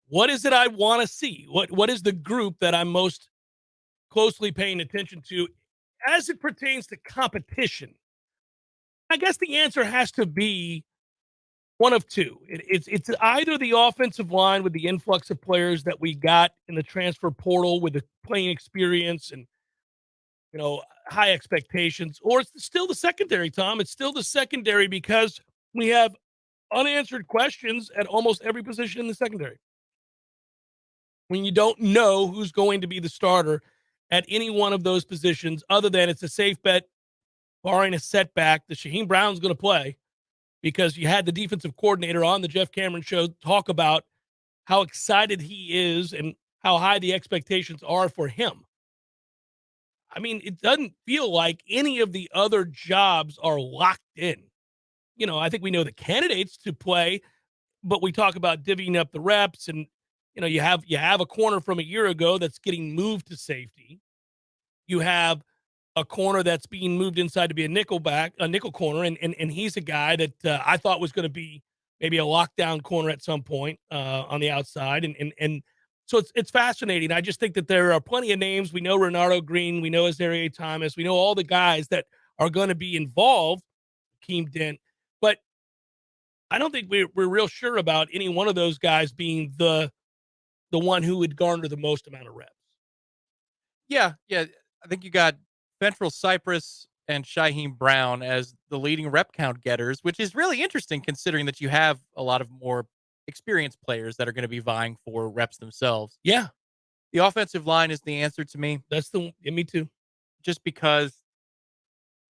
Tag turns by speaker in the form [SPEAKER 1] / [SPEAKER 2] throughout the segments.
[SPEAKER 1] what is it I want to see? What is the group that I'm most closely paying attention to as it pertains to competition? I guess the answer has to be one of two. It's either the offensive line with the influx of players that we got in the transfer portal with the playing experience and high expectations, or it's still the secondary, Tom. It's still the secondary because we have unanswered questions at almost every position in the secondary. When you don't know who's going to be the starter at any one of those positions, other than it's a safe bet, barring a setback, that Shaheem Brown's going to play, because you had the defensive coordinator on the Jeff Cameron show talk about how excited he is and how high the expectations are for him. I mean, it doesn't feel like any of the other jobs are locked in. I think we know the candidates to play, but we talk about divvying up the reps, and you have a corner from a year ago that's getting moved to safety. You have a corner that's being moved inside to be a nickel corner, and he's a guy that I thought was going to be maybe a lockdown corner at some point on the outside, and so it's fascinating. I just think that there are plenty of names. We know Renardo Green, we know Azareye'h Thomas, we know all the guys that are going to be involved, Keem Dent, but I don't think we're real sure about any one of those guys being the one who would garner the most amount of reps.
[SPEAKER 2] Yeah. I think you got Ventral Cypress and Shaheem Brown as the leading rep count getters, which is really interesting considering that you have a lot of more experienced players that are going to be vying for reps themselves.
[SPEAKER 1] Yeah,
[SPEAKER 2] The offensive line is the answer to me,
[SPEAKER 1] me too.
[SPEAKER 2] just because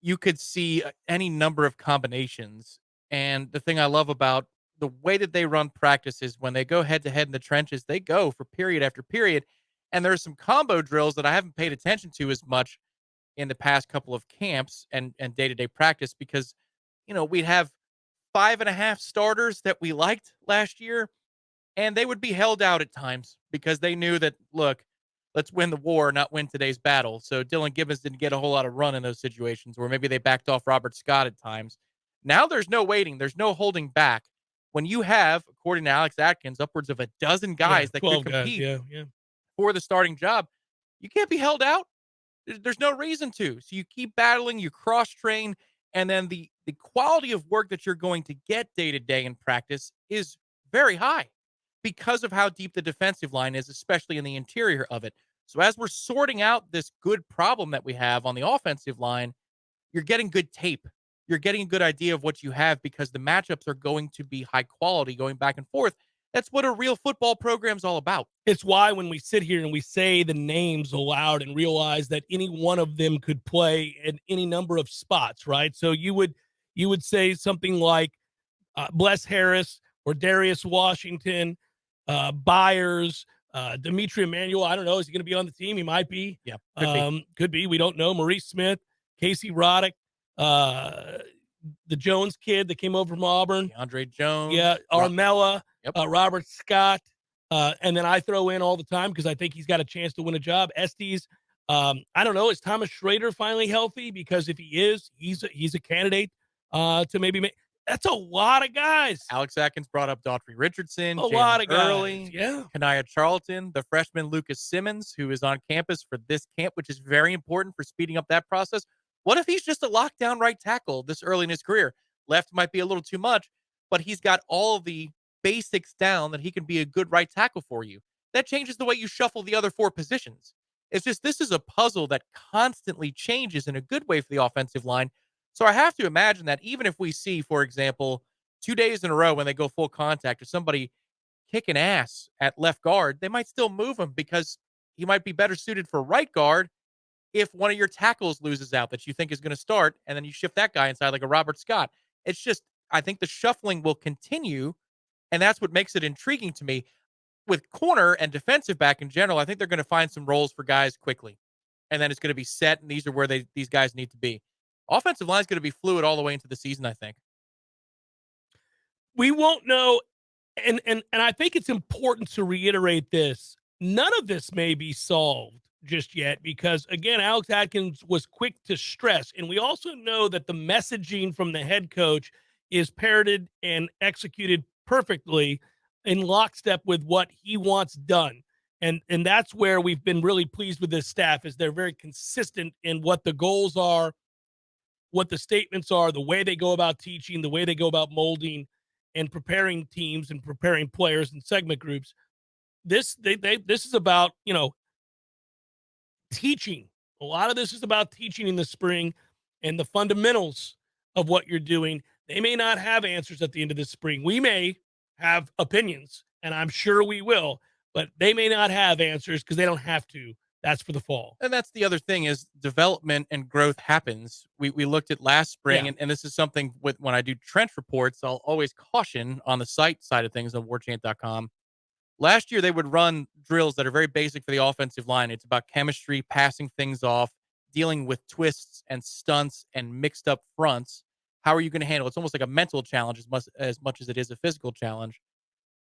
[SPEAKER 2] you could see any number of combinations. And the thing I love about the way that they run practices, when they go head to head in the trenches, they go for period after period. And there's some combo drills that I haven't paid attention to as much in the past couple of camps and day-to-day practice, because we'd have 5.5 starters that we liked last year, and they would be held out at times because they knew that, look, let's win the war, not win today's battle. So Dylan Gibbons didn't get a whole lot of run in those situations, or maybe they backed off Robert Scott at times. Now there's no waiting, there's no holding back. When you have, according to Alex Atkins, upwards of a dozen guys that could
[SPEAKER 1] 12 guys.
[SPEAKER 2] compete
[SPEAKER 1] Yeah.
[SPEAKER 2] for the starting job, you can't be held out. There's no reason to. So you keep battling, you cross train, and then the quality of work that you're going to get day to day in practice is very high because of how deep the defensive line is, especially in the interior of it. So as we're sorting out this good problem that we have on the offensive line, you're getting good tape. You're getting a good idea of what you have because the matchups are going to be high quality going back and forth. That's what a real football program's all about.
[SPEAKER 1] It's why when we sit here and we say the names aloud and realize that any one of them could play in any number of spots, right? So you would say something like Bless Harris or Darius Washington, Byers, Dimitri Emmanuel. I don't know. Is he going to be on the team? He might be.
[SPEAKER 2] Yeah,
[SPEAKER 1] could be. We don't know. Maurice Smith, Casey Roddick, the Jones kid that came over from Auburn.
[SPEAKER 2] Andre Jones.
[SPEAKER 1] Yeah, Armella,
[SPEAKER 2] Yep.
[SPEAKER 1] Robert Scott. And then I throw in all the time because I think he's got a chance to win a job. Estes. I don't know. Is Thomas Schrader finally healthy? Because if he is, he's a candidate to maybe make. That's a lot of guys.
[SPEAKER 2] Alex Atkins brought up Daughtry Richardson,
[SPEAKER 1] A lot of guys.
[SPEAKER 2] Early,
[SPEAKER 1] Yeah.
[SPEAKER 2] Kanaya Charlton, the freshman Lucas Simmons, who is on campus for this camp, which is very important for speeding up that process. What if he's just a lockdown right tackle this early in his career? Left might be a little too much, but he's got all of the basics down that he can be a good right tackle for you. That changes the way you shuffle the other 4 positions. It's just, this is a puzzle that constantly changes in a good way for the offensive line. So I have to imagine that even if we see, for example, 2 days in a row when they go full contact or somebody kicking ass at left guard, they might still move him because he might be better suited for right guard if one of your tackles loses out that you think is going to start, and then you shift that guy inside like a Robert Scott. It's just, I think the shuffling will continue, and that's what makes it intriguing to me. With corner and defensive back in general, I think they're going to find some roles for guys quickly, and then it's going to be set, and these are where these guys need to be. Offensive line is going to be fluid all the way into the season, I think.
[SPEAKER 1] We won't know, and I think it's important to reiterate this. None of this may be solved just yet because, again, Alex Atkins was quick to stress, and we also know that the messaging from the head coach is parroted and executed perfectly in lockstep with what he wants done. And that's where we've been really pleased with this staff, is they're very consistent in what the goals are, what the statements are, the way they go about teaching, the way they go about molding and preparing teams and preparing players and segment groups. This is about, teaching. A lot of this is about teaching in the spring and the fundamentals of what you're doing. They may not have answers at the end of the spring. We may have opinions, and I'm sure we will, but they may not have answers because they don't have to. That's for the fall.
[SPEAKER 2] And that's the other thing, is development and growth happens. We looked at last spring,
[SPEAKER 1] Yeah.
[SPEAKER 2] and this is something with when I do trench reports, I'll always caution on the site side of things on warchant.com. Last year, they would run drills that are very basic for the offensive line. It's about chemistry, passing things off, dealing with twists and stunts and mixed up fronts. How are you going to handle it? It's almost like a mental challenge as much as it is a physical challenge.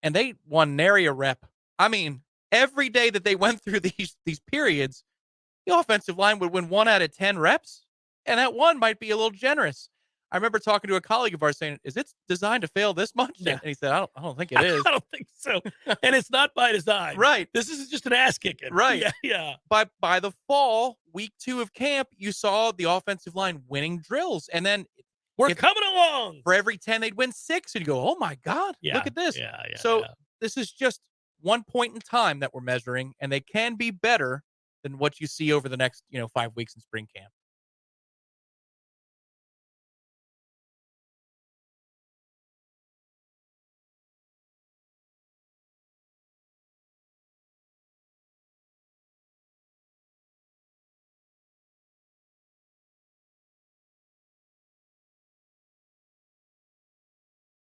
[SPEAKER 2] And they won nary a rep. I mean, every day that they went through these periods, the offensive line would win 1 out of 10 reps, and that one might be a little generous. I remember talking to a colleague of ours saying, "Is it designed to fail this much?"
[SPEAKER 1] Yeah.
[SPEAKER 2] And he said, I don't think it is.
[SPEAKER 1] I don't think so. And it's not by design.
[SPEAKER 2] Right.
[SPEAKER 1] This is just an ass kicking.
[SPEAKER 2] Right.
[SPEAKER 1] Yeah. Yeah.
[SPEAKER 2] By the fall, week 2 of camp, you saw the offensive line winning drills. And then
[SPEAKER 1] We're coming along.
[SPEAKER 2] for every 10, they'd win 6. And you go, oh my God,
[SPEAKER 1] Yeah.
[SPEAKER 2] look at this.
[SPEAKER 1] Yeah. Yeah.
[SPEAKER 2] So
[SPEAKER 1] yeah.
[SPEAKER 2] this is just one point in time that we're measuring, and they can be better than what you see over the next, 5 weeks in spring camp.